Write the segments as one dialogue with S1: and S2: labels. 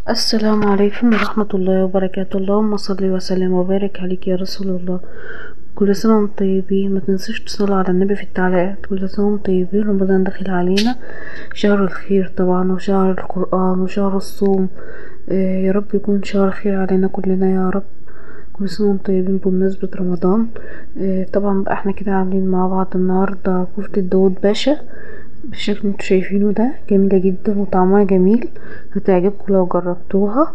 S1: السلام عليكم ورحمة الله وبركاته. اللهم صل وسلم وبارك عليك يا رسول الله. كل سنة وانتم طيبين. ما تنسوش تصلوا على النبي في التعليقات. كل سنة وانتم طيبين. رمضان داخل علينا، شهر الخير طبعا وشهر القرآن وشهر الصوم. يا رب يكون شهر خير علينا كلنا يا رب. كل سنة وانتم طيبين بمناسبة رمضان. طبعا بقى احنا كده عاملين مع بعض النهاردة كفتة داود باشا بالشكل اللي انتوا شايفينه ده. جميلة جدا وطعمها جميل، هتعجبكم لو جربتوها.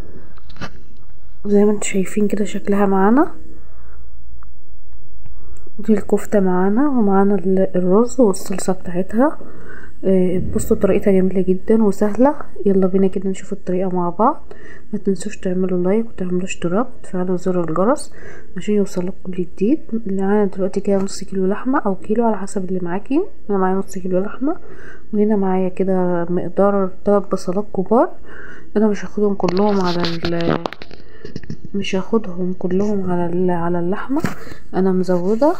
S1: زي ما انتوا شايفين كده شكلها معانا. دي الكفتة معانا، ومعانا الرز والصلصة بتاعتها. بصوا طريقتها جميلة جدا وسهلة. يلا بينا كده نشوف الطريقة مع بعض. ما تنسوش تعملوا لايك وتعملوا اشتراك وتفعلوا زر الجرس عشان يوصلك كل جديد. اللي معانا دلوقتي كده نص كيلو لحمة او كيلو على حسب اللي معاكي. انا معايا نص كيلو لحمة، وهنا معايا كده مقدار 3 بصلات كبار. انا مش هاخدهم كلهم على اللحمة. انا مزودة.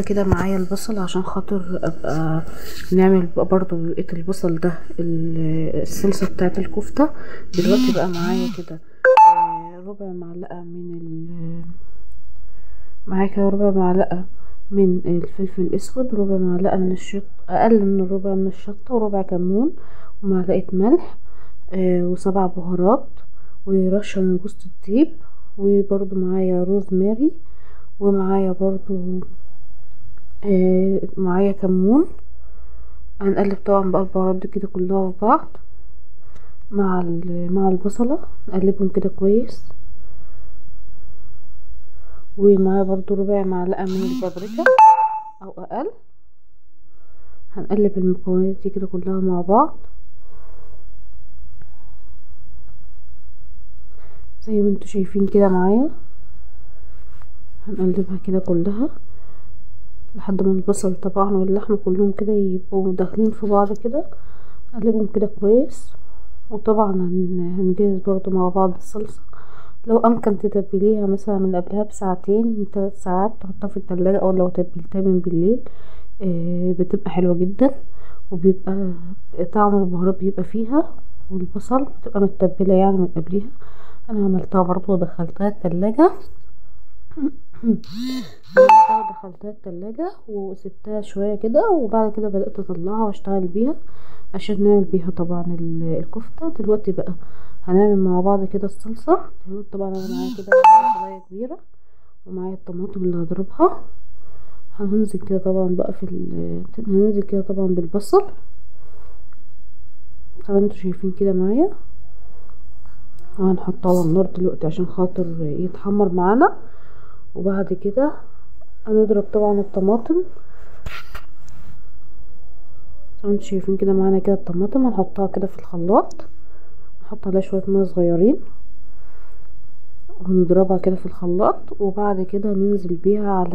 S1: كده معايا البصل عشان خاطر ابقى نعمل بقى برضو بقية البصل ده الصلصة بتاعت الكفتة. دلوقتي بقى معايا كده ربع معلقة معايا كده ربع معلقة من الفلفل الاسود، ربع معلقة من الشطة، اقل من الربع من الشطة، وربع كمون، ومعلقة ملح، و7 بهارات، ورشة من جوز الطيب، وبرضو معايا روزماري، ومعايا برضو معايا كمون. هنقلب طبعا بقى البهارات دي كده كلها في بعض مع البصلة. نقلبهم كده كويس. ومعايا برضو ربع معلقة من البابريكا او اقل. هنقلب المكونات دي كده كلها مع بعض زي ما انتوا شايفين كده معايا. هنقلبها كده كلها لحد ما البصل طبعا واللحمة كلهم كده يبقوا داخلين في بعض كده. نقلبهم كده كويس. وطبعا هنجهز برضو مع بعض الصلصة. لو امكن تتبليها مثلا من قبلها بساعتين من 3 ساعات، تحطها في التلاجة، او لو تبلتها من بالليل بتبقى حلوة جدا، وبيبقى طعم البهارات بيبقى فيها، والبصل بتبقى متبلة يعني من قبلها. انا عملتها برضو ودخلتها التلاجة. دخلتها التلاجة وسبتها شوية كده، وبعد كده بدأت اطلعها واشتغل بيها عشان نعمل بيها طبعا الكفتة. دلوقتي بقى هنعمل مع بعض كده الصلصة. طبعا انا معايا كده بصلاية كبيرة، ومعايا الطماطم اللي هضربها. هننزل كده طبعا بقى هننزل كده طبعا بالبصل زي ما انتوا شايفين كده معايا. وهنحطه على النار دلوقتي عشان خاطر يتحمر معانا. وبعد كده هنضرب طبعا الطماطم زي ما انتوا شايفين كده معانا. كده الطماطم هنحطها كده في الخلاط، نحط عليها شويه ميه صغيرين، ونضربها كده في الخلاط. وبعد كده ننزل بيها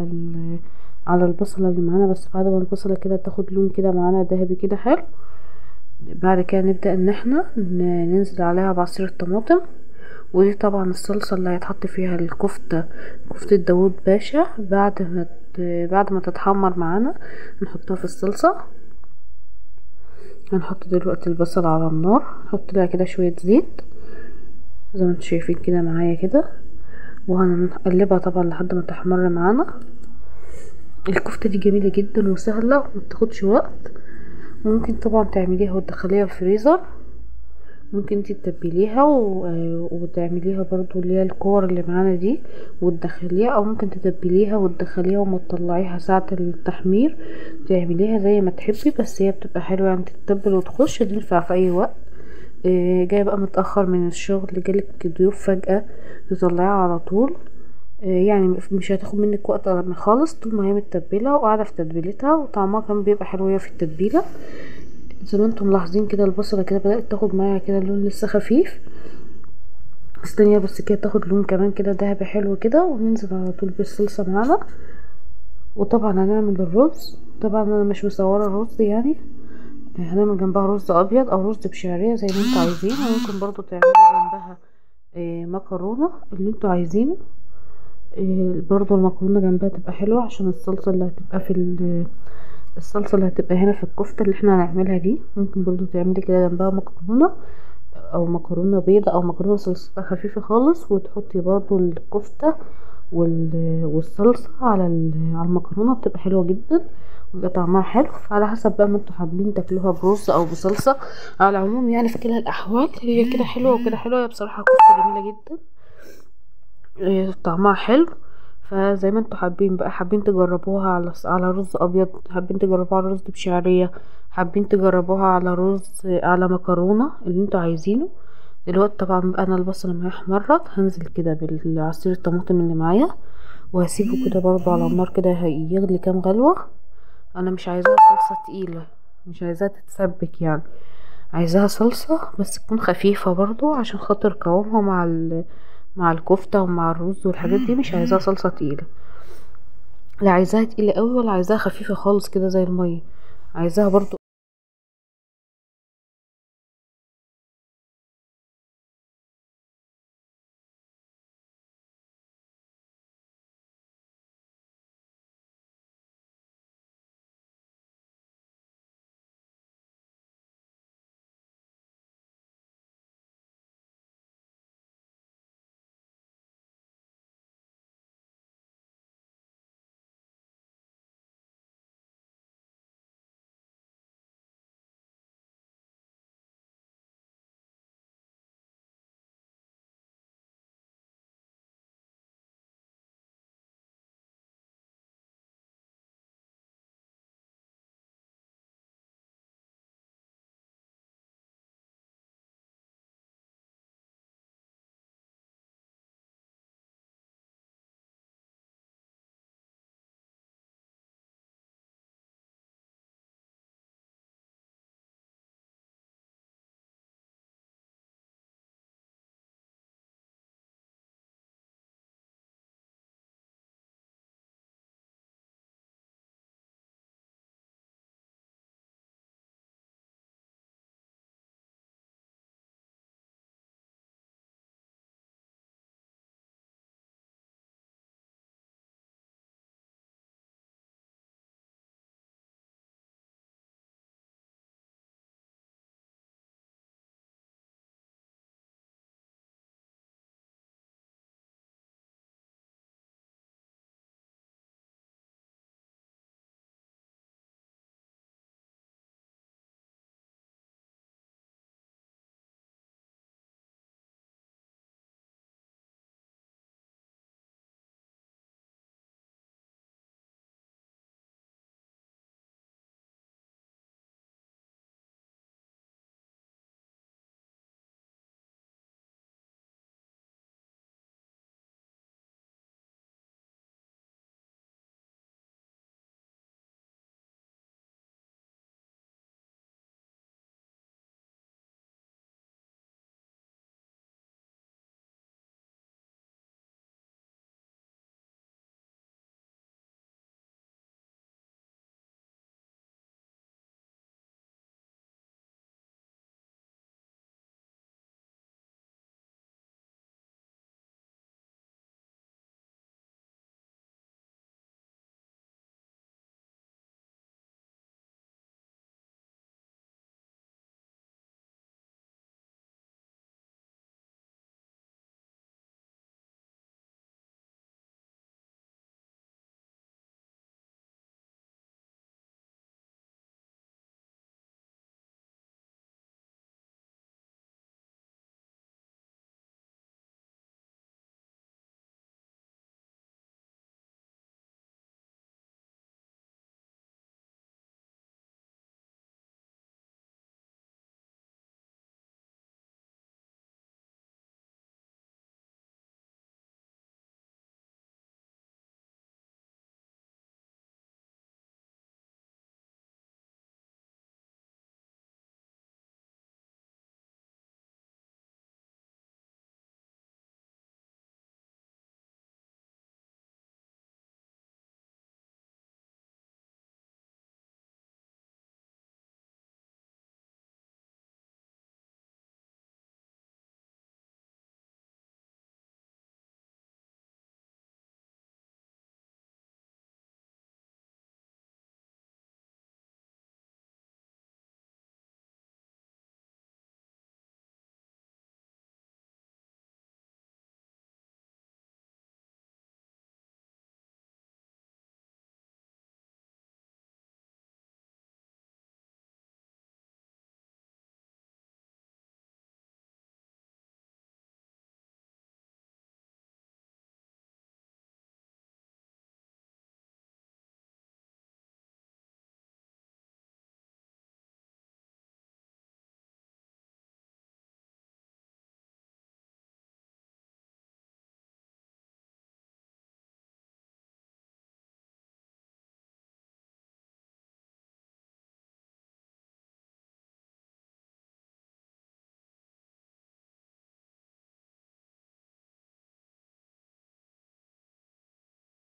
S1: على البصله اللي معانا. بس بعد ما البصله كده تاخد لون كده معانا ذهبي كده حلو، بعد كده نبدأ ان احنا ننزل عليها بعصير الطماطم. ودي طبعا الصلصة اللي هيتحط فيها كفتة داوود باشا. بعد ما تتحمر معانا نحطها في الصلصة. هنحط دلوقتي البصل على النار، نحط لها كده شوية زيت زي ما انتوا شايفين كده معايا كده، وهنقلبها طبعا لحد ما تحمر معانا. الكفتة دي جميلة جدا وسهلة ومتاخدش وقت. ممكن طبعا تعمليها وتدخليها الفريزر. ممكن انتي تتبليها وتعمليها برضو اللي هي الكور اللي معانا دي وتدخليها، او ممكن تتبليها وتدخليها وما تطلعيها ساعة التحمير. تعمليها زي ما تحبي، بس هي بتبقى حلوة يعني تتبل وتخش تنفع في اي وقت. جاي بقى متأخر من الشغل، جالك ضيوف فجأة، تطلعيها على طول. يعني مش هتاخد منك وقت خالص طول ما هي متبلة وقاعدة في تتبيلتها، وطعمها كمان بيبقى حلو وهي في التتبيلة. زي ما انتم ملاحظين كده البصلة كده بدأت تاخد معايا كده اللون لسه خفيف. استنيه بس كده تاخد لون كمان كده دهبي حلو كده، وننزل على طول بالصلصة معانا. وطبعا هنعمل الرز. طبعا انا مش مصورة الرز يعني، هنعمل جنبها رز ابيض او رز بشعرية زي ما انتوا عايزين. وممكن برضو تعملوا جنبها مكرونه اللي انتوا عايزينه. برضو المكرونه جنبها تبقى حلوه عشان الصلصه اللي هتبقى الصلصه اللي هتبقى هنا في الكفته اللي احنا هنعملها دي. ممكن برضو تعملي كده جنبها مكرونه، او مكرونه بيضه، او مكرونه صلصتها خفيفه خالص، وتحطي برضو الكفته والصلصه على المكرونه، بتبقى حلوه جدا وبيبقى طعمها حلو. على حسب بقى ما انتوا حابين تاكلوها برز او بصلصه. على العموم يعني في كلا الاحوال هي كده حلوه وكده حلوه. هي بصراحه كفته جميله جدا، طعمها حلو. فزي ما انتوا حابين بقى، حابين تجربوها على رز ابيض، حابين تجربوها على رز بشعريه، حابين تجربوها على رز على مكرونه، اللي انتوا عايزينه. دلوقتي طبعا بقى انا البصل لما احمرت هنزل كده بالعصير الطماطم اللي معايا، وهسيبه كده برضو على النار كده يغلي كام غلوه. انا مش عايزاها صلصه تقيله، مش عايزاها تتسبك يعني، عايزاها صلصه بس تكون خفيفه برضو عشان خاطر قوامها مع الكفته ومع الرز والحاجات دي. مش عايزاها صلصه تقيله، لا عايزاها تقيله قوي ولا عايزاها خفيفه خالص كده زي الميه. عايزاها برضو